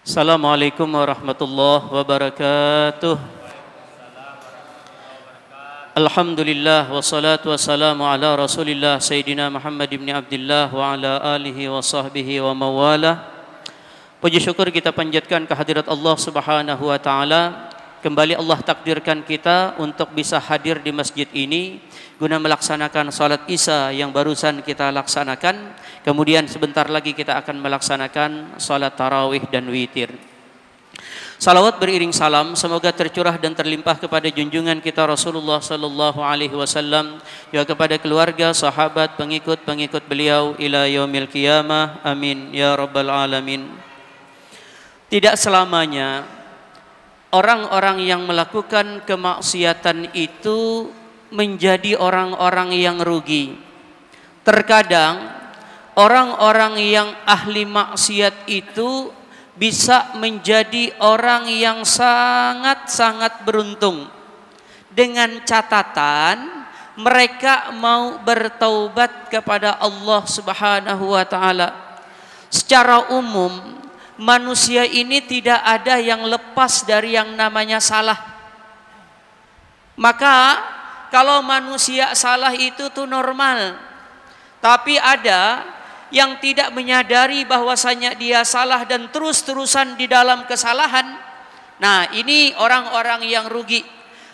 Assalamualaikum warahmatullahi wabarakatuh. Alhamdulillah wassalatu wassalamu ala Rasulillah Sayyidina Muhammad ibn Abdullah wa ala alihi wa sahbihi wa mawalah. Puji syukur kita panjatkan kehadirat Allah Subhanahu wa taala. Kembali Allah takdirkan kita untuk bisa hadir di masjid ini guna melaksanakan salat Isya yang barusan kita laksanakan. Kemudian sebentar lagi kita akan melaksanakan salat tarawih dan witir. Salawat beriring salam semoga tercurah dan terlimpah kepada junjungan kita Rasulullah sallallahu alaihi wasallam, juga kepada keluarga, sahabat, pengikut-pengikut beliau ila yaumil qiyamah. Amin ya rabbal alamin. Tidak selamanya orang-orang yang melakukan kemaksiatan itu menjadi orang-orang yang rugi. Terkadang orang-orang yang ahli maksiat itu bisa menjadi orang yang sangat-sangat beruntung, dengan catatan mereka mau bertaubat kepada Allah Subhanahu wa taala. Secara umum manusia ini tidak ada yang lepas dari yang namanya salah. Maka kalau manusia salah itu tuh normal. Tapi ada yang tidak menyadari bahwasanya dia salah dan terus-terusan di dalam kesalahan. Nah, ini orang-orang yang rugi.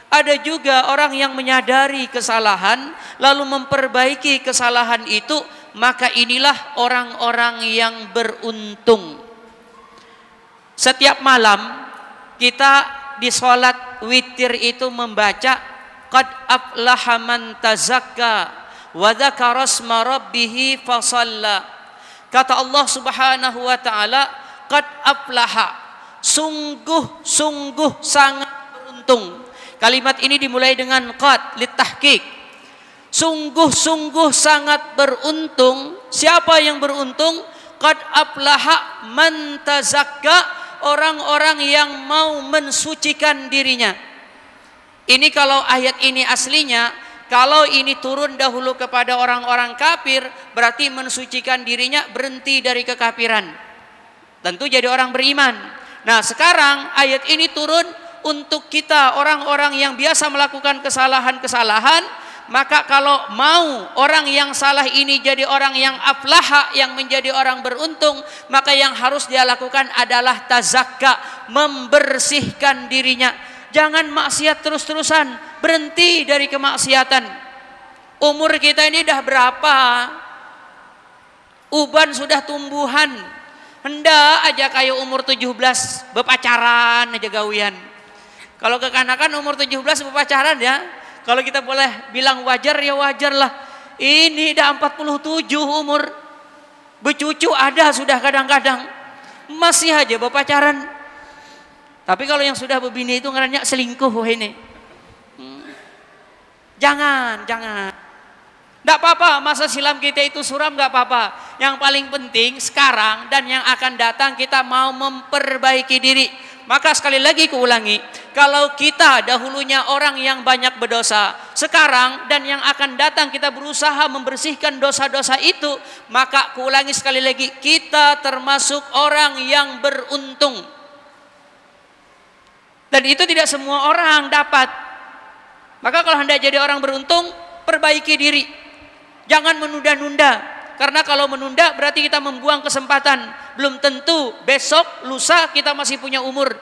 Ada juga orang yang menyadari kesalahan lalu memperbaiki kesalahan itu, maka inilah orang-orang yang beruntung. Setiap malam kita di sholat witir itu membaca qad aflaha man tazakka wa dzakara asma rabbih fasalla. Kata Allah Subhanahu wa taala, qad aflaha, sungguh sangat beruntung. Kalimat ini dimulai dengan qad litahqiq. Sungguh sangat beruntung. Siapa yang beruntung? Qad aflaha man tazakka, orang-orang yang mau mensucikan dirinya. Ini kalau ayat ini aslinya. Kalau ini turun dahulu kepada orang-orang kafir, berarti mensucikan dirinya, berhenti dari kekafiran. Tentu jadi orang beriman. Nah, sekarang ayat ini turun untuk kita orang-orang yang biasa melakukan kesalahan-kesalahan. Maka kalau mau orang yang salah ini jadi orang yang aflaha, yang menjadi orang beruntung, maka yang harus dia lakukan adalah tazakka, membersihkan dirinya. Jangan maksiat terus-terusan, berhenti dari kemaksiatan. Umur kita ini dah berapa? Uban sudah tumbuhan. Hendak aja kayak umur 17 berpacaran aja gawian. Kalau kekanakan umur 17 berpacaran ya, kalau kita boleh bilang wajar ya wajar lah. Ini dah 47 umur. Bercucu ada sudah kadang-kadang. Masih aja berpacaran. Tapi kalau yang sudah berbini itu ngaranya selingkuh ini. Jangan. Tidak apa-apa, masa silam kita itu suram gak apa-apa. Yang paling penting sekarang dan yang akan datang kita mau memperbaiki diri. Maka sekali lagi kuulangi, kalau kita dahulunya orang yang banyak berdosa, sekarang dan yang akan datang kita berusaha membersihkan dosa-dosa itu, maka kuulangi sekali lagi, kita termasuk orang yang beruntung. Dan itu tidak semua orang dapat. Maka kalau hendak jadi orang beruntung, perbaiki diri. Jangan menunda-nunda. Karena kalau menunda berarti kita membuang kesempatan. Belum tentu besok, lusa kita masih punya umur.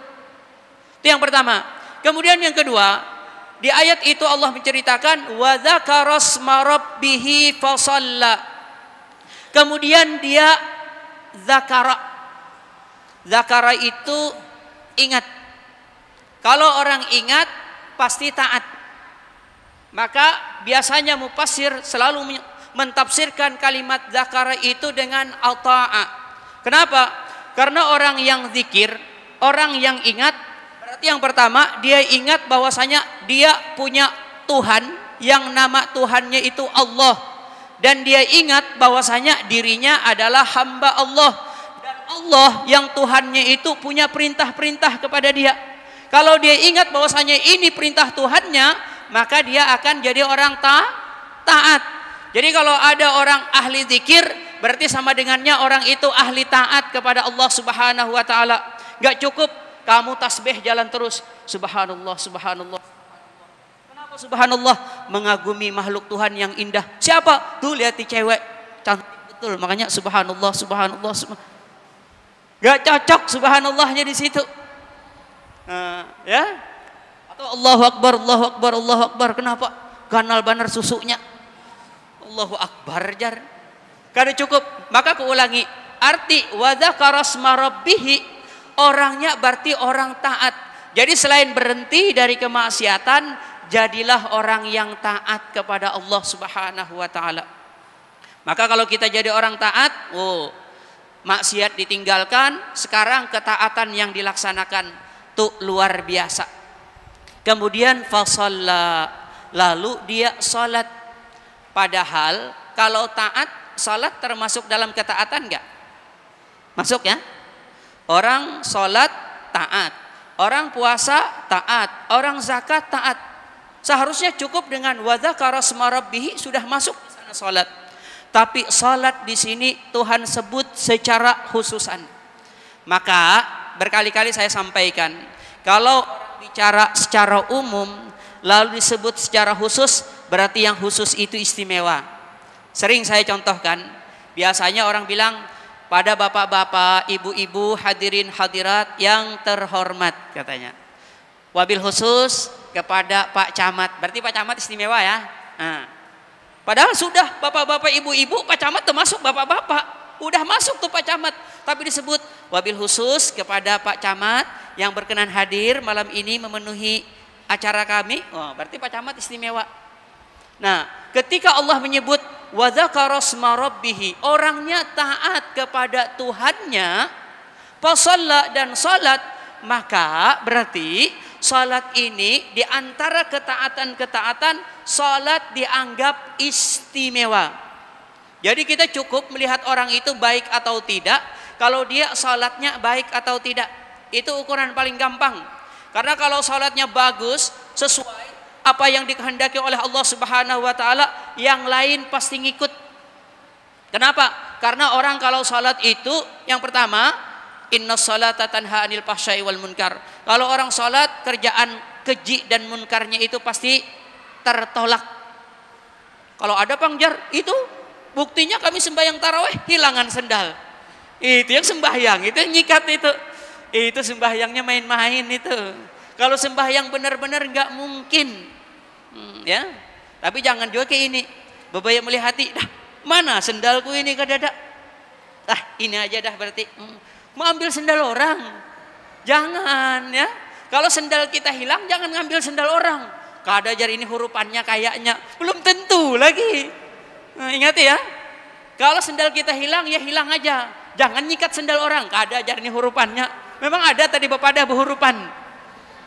Itu yang pertama. Kemudian yang kedua, di ayat itu Allah menceritakan wa dzakara asma rabbih fasalla. Kemudian dia zakara. Zakara itu ingat. Kalau orang ingat pasti taat. Maka biasanya mufassir selalu mentafsirkan kalimat zakara itu dengan al-ta'a. Kenapa? Karena orang yang zikir, orang yang ingat, berarti yang pertama dia ingat bahwasanya dia punya Tuhan yang nama Tuhannya itu Allah. Dan dia ingat bahwasanya dirinya adalah hamba Allah. Dan Allah yang Tuhannya itu punya perintah-perintah kepada dia. Kalau dia ingat bahwasanya ini perintah Tuhannya, maka dia akan jadi orang taat. Jadi kalau ada orang ahli zikir, berarti sama dengannya orang itu ahli taat kepada Allah Subhanahu wa taala. Nggak cukup kamu tasbih jalan terus. Subhanallah, subhanallah. Kenapa subhanallah? Mengagumi makhluk Tuhan yang indah. Siapa? Tuh lihat di cewek. Cantik betul. Makanya subhanallah, subhanallah, subhanallah. Nggak cocok subhanallahnya di situ. Ya? Atau Allahu Akbar, Allahu Akbar, Allahu Akbar. Kenapa? Ganal banar susunya. Allahu Akbar jar. Kada cukup. Maka kuulangi. Arti wa dzakara asma rabbih, orangnya berarti orang taat. Jadi selain berhenti dari kemaksiatan, jadilah orang yang taat kepada Allah Subhanahu wa taala. Maka kalau kita jadi orang taat, maksiat ditinggalkan, sekarang ketaatan yang dilaksanakan tuh luar biasa. Kemudian fasalla, lalu dia salat. Padahal kalau taat, salat termasuk dalam ketaatan enggak? Masuk ya? Orang salat taat, orang puasa taat, orang zakat taat. Seharusnya cukup dengan wa dzakara asma rabbih sudah masuk di sana salat. Tapi salat di sini Tuhan sebut secara khususan. Maka berkali-kali saya sampaikan, kalau bicara secara umum lalu disebut secara khusus, berarti yang khusus itu istimewa. Sering saya contohkan, biasanya orang bilang pada bapak-bapak, ibu-ibu, hadirin hadirat yang terhormat katanya. Wabil khusus kepada Pak Camat. Berarti Pak Camat istimewa ya. Padahal sudah bapak-bapak, ibu-ibu, Pak Camat termasuk bapak-bapak. Udah masuk tuh Pak Camat. Tapi disebut wabil khusus kepada Pak Camat yang berkenan hadir malam ini memenuhi acara kami. Berarti Pak Camat istimewa. Nah, ketika Allah menyebut wa dzakara asma rabbih, orangnya taat kepada Tuhannya, fasalla dan salat, maka berarti salat ini di antara ketaatan-ketaatan, salat dianggap istimewa. Jadi kita cukup melihat orang itu baik atau tidak, kalau dia salatnya baik atau tidak. Itu ukuran paling gampang. Karena kalau salatnya bagus, sesuai apa yang dikehendaki oleh Allah Subhanahu wa taala, yang lain pasti ngikut. Kenapa? Karena orang kalau salat itu yang pertama, innas salata tanha 'anil fahsya'i wal munkar. Kalau orang salat, kerjaan keji dan munkarnya itu pasti tertolak. Kalau ada pangjar, itu buktinya kami sembahyang tarawih hilangan sendal. Itu yang sembahyang, itu yang nyikat itu. Itu sembahyangnya main-main itu. Kalau sembahyang benar-benar nggak mungkin, ya. Tapi jangan juga kayak ini, bebayang melihati, dah mana sendalku ini kadada. Ini aja dah berarti. Mau ambil sendal orang, jangan ya. Kalau sendal kita hilang, jangan ngambil sendal orang. Kada jar ini hurufannya kayaknya, belum tentu lagi. Ingat ya, kalau sendal kita hilang ya hilang aja. Jangan nyikat sendal orang, kada jar ini hurufannya. Memang ada tadi bapak ada berhurupan.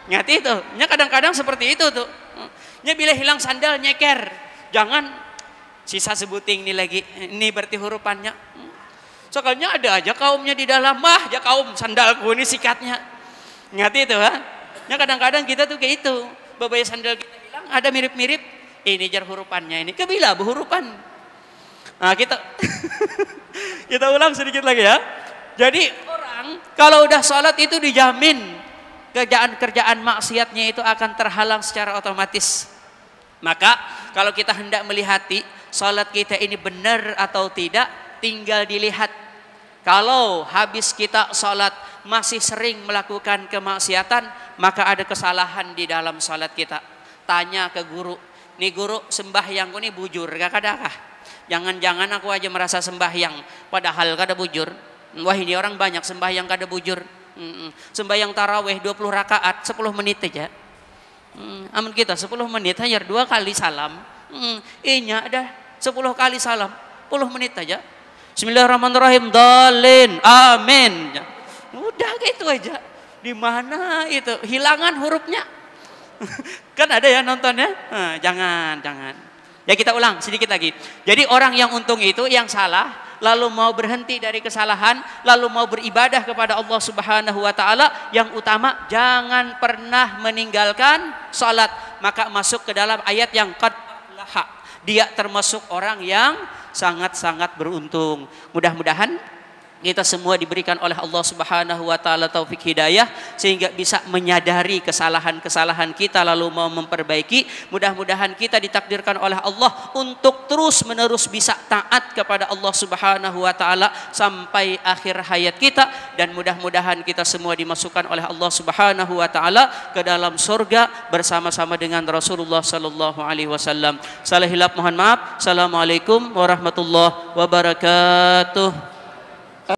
Ingat itu, nya kadang-kadang seperti itu tuh. Nya bila hilang sandal nyeker, jangan sisa sebuting ini lagi. Ini berarti hurufannya. Soalnya ada aja kaumnya di dalam, ya kaum sandalku ini sikatnya. Ingat itu ha? Nya kadang-kadang kita tuh kayak itu. Babaya sandal kita hilang, ada mirip-mirip. Ini jar hurufannya ini. Kebila berhurupan. Nah kita kita ulang sedikit lagi ya. Jadi orang kalau udah sholat itu dijamin kerjaan-kerjaan maksiatnya itu akan terhalang secara otomatis. Maka kalau kita hendak melihati sholat kita ini benar atau tidak, tinggal dilihat. Kalau habis kita sholat masih sering melakukan kemaksiatan, maka ada kesalahan di dalam sholat kita. Tanya ke guru, nih guru sembahyangku nih bujur gak kadakah? Jangan-jangan aku aja merasa sembahyang, padahal kada bujur. Wah ini orang banyak sembahyang kada bujur. Sembahyang tarawih 20 rakaat 10 menit aja. Amun kita 10 menit hanya 2 kali salam. Inya ada 10 kali salam 10 menit aja. Bismillahirrahmanirrahim, dalin, amin. Udah gitu aja. Di mana itu? Hilangan hurufnya. Kan ada ya nontonnya? Jangan. Ya kita ulang sedikit lagi. Jadi orang yang untung itu yang salah, lalu mau berhenti dari kesalahan, lalu mau beribadah kepada Allah Subhanahu wa taala, yang utama jangan pernah meninggalkan salat. Maka masuk ke dalam ayat yang qad aflaha. Dia termasuk orang yang sangat-sangat beruntung. Mudah-mudahan kita semua diberikan oleh Allah Subhanahu wa taala taufik hidayah sehingga bisa menyadari kesalahan-kesalahan kita lalu mau memperbaiki. Mudah-mudahan kita ditakdirkan oleh Allah untuk terus-menerus bisa taat kepada Allah Subhanahu wa taala sampai akhir hayat kita, dan mudah-mudahan kita semua dimasukkan oleh Allah Subhanahu wa taala ke dalam surga bersama-sama dengan Rasulullah sallallahu alaihi wasallam. Salah hilap mohon maaf. Assalamualaikum warahmatullahi wabarakatuh.